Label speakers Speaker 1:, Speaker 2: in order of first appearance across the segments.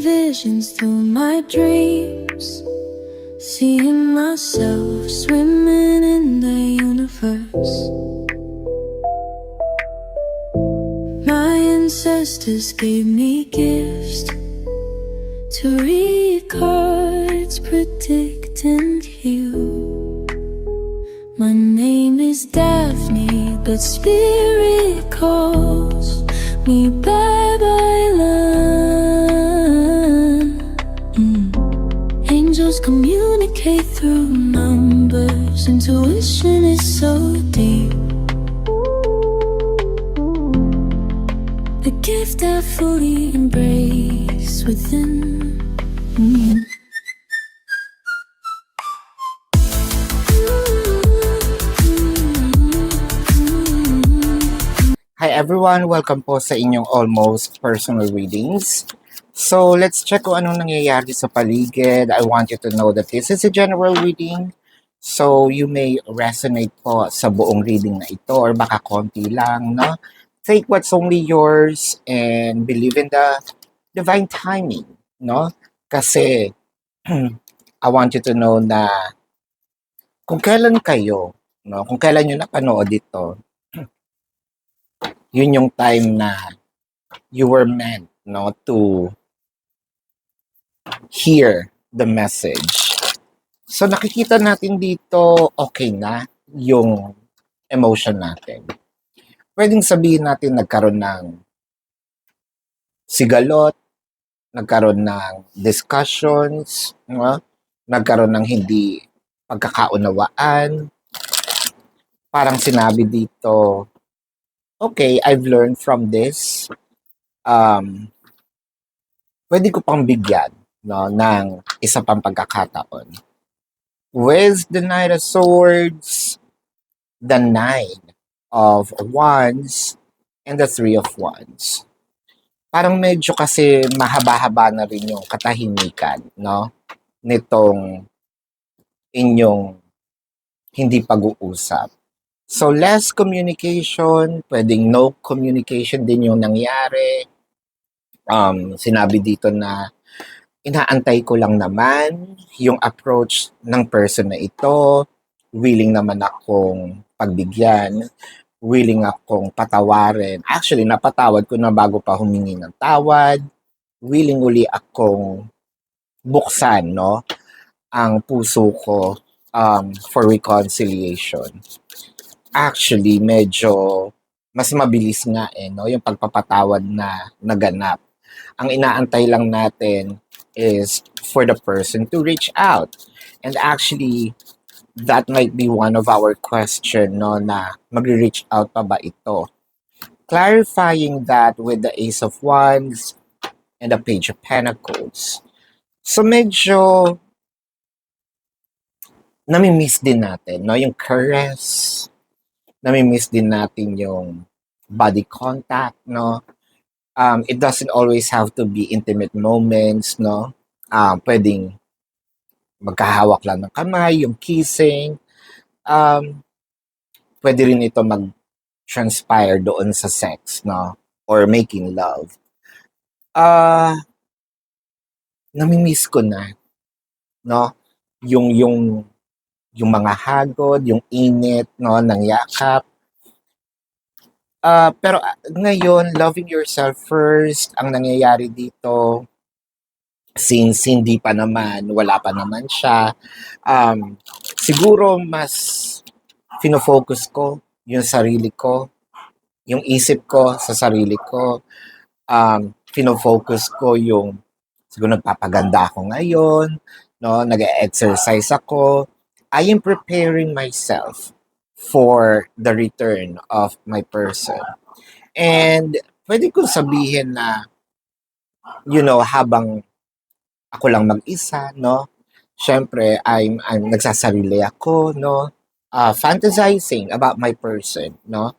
Speaker 1: visions through my dreams, seeing myself swimming in the universe. My ancestors gave me gifts to read cards, predict and heal. My name is Daphne, but spirit calls me Babylon. Angels communicate through numbers. Intuition is so deep. The gift I fully embrace within.
Speaker 2: Hi everyone! Welcome po sa inyong almost personal readings. So, let's check kung anong nangyayari sa paligid. I want you to know that this is a general reading. So, you may resonate po sa buong reading na ito or baka konti lang, no? Take what's only yours and believe in the divine timing, no? Kasi, I want you to know na kung kailan kayo, no? Kung kailan nyo napanood ito, yun yung time na you were meant, no, to hear the message. So nakikita natin dito, okay na yung emotion natin. Pwedeng sabihin natin nagkaroon ng sigalot, nagkaroon ng discussions, no? Nagkaroon ng hindi pagkakaunawaan. Parang sinabi dito, okay, I've learned from this. Pwede ko pang bigyan, no, ng isa pang pagkakataon. With the Knight of Swords, the Nine of Wands, and the Three of Wands. Parang medyo kasi mahaba-haba na rin yung katahimikan, no, nitong inyong hindi pag-uusap. So, less communication, pwedeng no communication din yung nangyari. Sinabi dito na inaantay ko lang naman yung approach ng person na ito. Willing naman akong pagbigyan. Willing akong patawarin. Actually, napatawad ko na bago pa humingi ng tawad. Willing uli akong buksan, no, ang puso ko for reconciliation. Actually, medyo mas mabilis nga no, yung pagpapatawad na naganap. Ang inaantay lang natin is for the person to reach out. And actually, that might be one of our question, no, na magre-reach out pa ba ito? Clarifying that with the Ace of Wands and the Page of Pentacles. So medyo nami-miss din natin, no, yung caress. Nami-miss din natin yung body contact, no? It doesn't always have to be intimate moments, no? Pwedeng magkahawak lang ng kamay, yung kissing. Pwede rin ito mag-transpire doon sa sex, no? Or making love. Nami-miss ko na, no? Yung mga hagod, yung init, no, ng yakap. Pero ngayon, loving yourself first, ang nangyayari dito, since hindi pa naman, wala pa naman siya, siguro mas fino-focus ko yung sarili ko, yung isip ko sa sarili ko, fino-focus ko yung, siguro nagpapaganda ako ngayon, no, nag-exercise ako, I am preparing myself for the return of my person. And pwede kong sabihin na, you know, habang ako lang mag-isa, no? Syempre, I'm nagsasarili ako, no? Fantasizing about my person, no?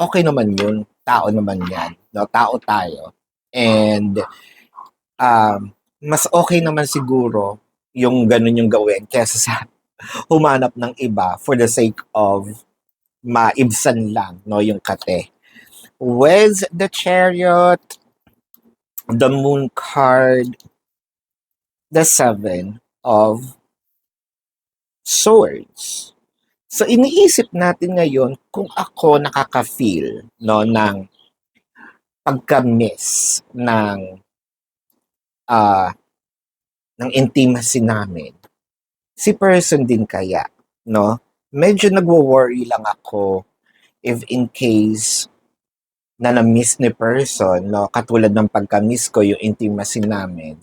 Speaker 2: Okay naman yun. Tao naman yan, no? Tao tayo. And mas okay naman siguro yung ganun yung gawin kesa sa humanap ng iba for the sake of maibsan lang, no, yung kate. With the Chariot, the Moon card, the Seven of Swords. So iniisip natin ngayon kung ako nakaka-feel, no, ng pagka-miss ah, ng intimacy namin. Si person din kaya, no? Medyo nagwo-worry lang ako if in case na na-miss ni person, no? Katulad ng pagka-miss ko yung intimacy namin.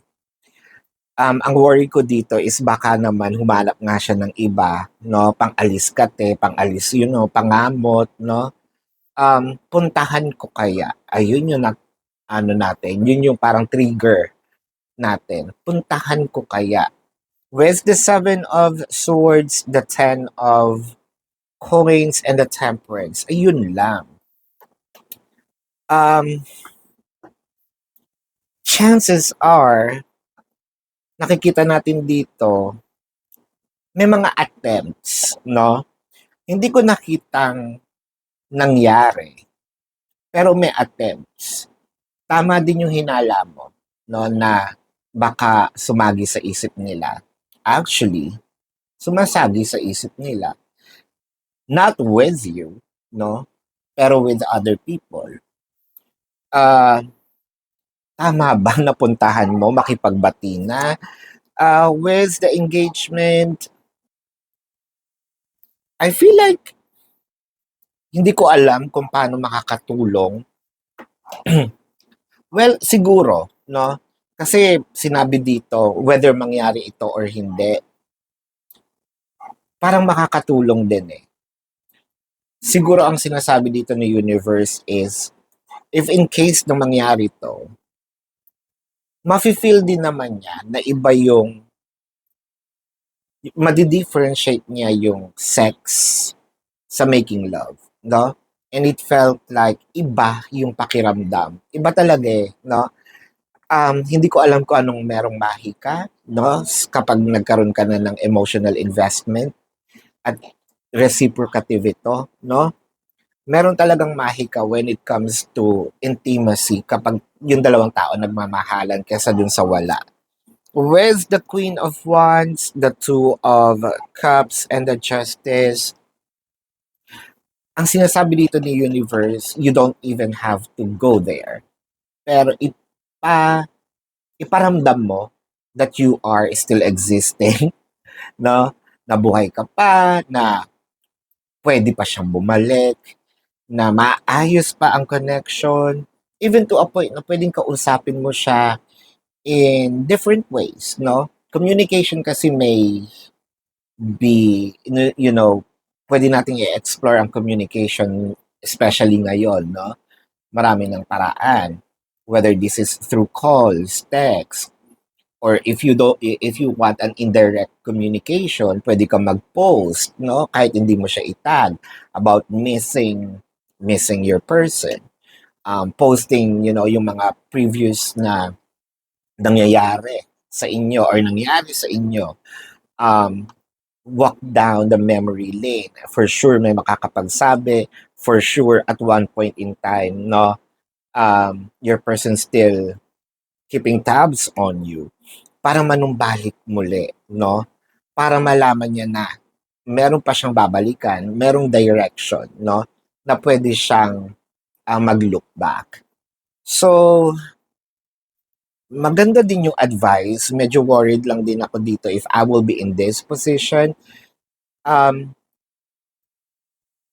Speaker 2: Ang worry ko dito is baka naman humanap nga siya ng iba, no? Pang-alis kate, pang-alis, pangamot, no? Puntahan ko kaya. Ayun yung ano natin, yun yung parang trigger natin. Puntahan ko kaya. With the Seven of Swords, the Ten of Coins, and the Temperance. Ayun lang. Um, Chances are, nakikita natin dito, may mga attempts, no? Hindi ko nakitang nangyari, pero may attempts. Tama din yung hinala mo, no, na baka sumagi sa isip nila. Actually, sumasagi sa isip nila. Not with you, no? Pero with other people. Ah, tama ba napuntahan mo makipagbati na? With the engagement, I feel like hindi ko alam kung paano makakatulong. Well, siguro, no? Kasi sinabi dito, whether mangyari ito or hindi, parang makakatulong din eh. Siguro ang sinasabi dito ni universe is, if in case na mangyari to, mafe-feel din naman niya na iba yung, madi-differentiate niya yung sex sa making love, no? And it felt like iba yung pakiramdam. Iba talaga eh, no? Hindi ko alam kung anong merong mahika, no? Kapag nagkaroon ka na ng emotional investment at reciprocative ito, no? Meron talagang mahika when it comes to intimacy kapag yung dalawang tao nagmamahalan kesa dun sa wala. With the Queen of Wands, the Two of Cups, and the Justice, ang sinasabi dito ni Universe, you don't even have to go there. Pero iparamdam mo that you are still existing, no? Nabuhay ka pa, na pwede pa siyang bumalik, na maayos pa ang connection, even to a point na pwedeng kausapin mo siya in different ways, no? Communication kasi may be, pwede nating i-explore ang communication, especially ngayon, no? Marami ng paraan. Whether this is through calls, text, or if you want an indirect communication, pwede kang mag-post, no? Kahit hindi mo siya itag about missing your person. Posting, yung mga previous na nangyayari sa inyo or nangyari sa inyo. Walk down the memory lane. For sure, may makakapagsabi. For sure, at one point in time, no, your person still keeping tabs on you para manumbalik muli, no? Para malaman niya na meron pa siyang babalikan, merong direction, no? Na pwede siyang mag-look back. So, maganda din yung advice. Medyo worried lang din ako dito if I will be in this position.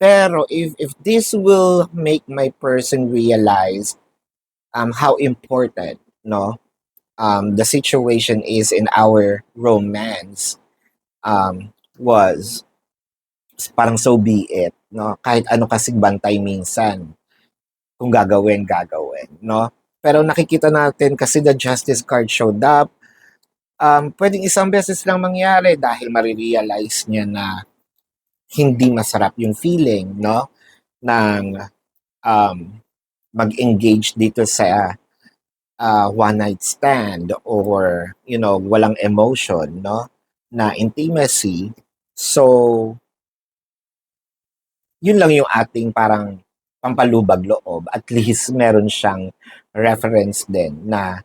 Speaker 2: Pero if this will make my person realize how important, no, the situation is in our romance, was parang so be it, no? Kahit ano kasing bantay minsan, kung gagawin, no? Pero nakikita natin kasi the justice card showed up, pwedeng isang beses lang mangyari dahil marirealize niya na hindi masarap yung feeling, no? Ng mag-engage dito sa one night stand or walang emotion, no, na intimacy. So yun lang yung ating parang pampalubag loob, at least meron siyang reference din na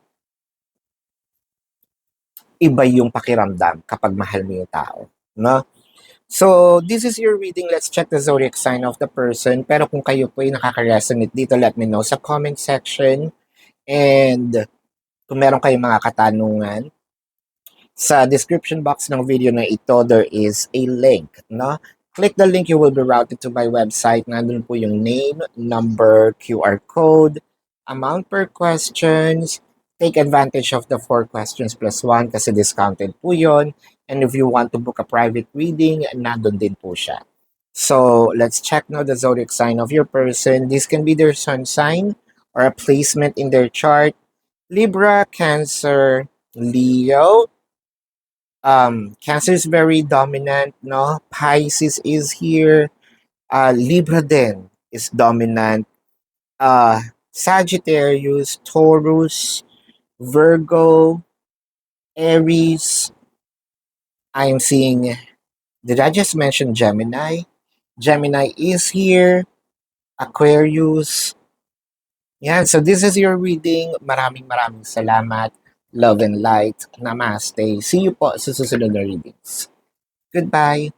Speaker 2: iba yung pakiramdam kapag mahal mo yung tao, no? So, this is your reading. Let's check the zodiac sign of the person. Pero kung kayo po ay nakaka-resonate dito, let me know sa comment section. And kung meron kayong mga katanungan, sa description box ng video na ito, there is a link, no? Click the link, you will be routed to my website. Nandun po yung name, number, QR code, amount per questions. Take advantage of the 4 questions plus 1 kasi discounted po yun. And if you want to book a private reading, nandun din po siya. So, let's check now the zodiac sign of your person. This can be their sun sign or a placement in their chart. Libra, Cancer, Leo. Cancer is very dominant, no? Pisces is here. Libra din is dominant. Sagittarius, Taurus, Virgo, Aries. I'm seeing, did I just mention Gemini? Gemini is here. Aquarius. Yan, so this is your reading. Maraming salamat. Love and light. Namaste. See you po sa susunod na readings. Goodbye.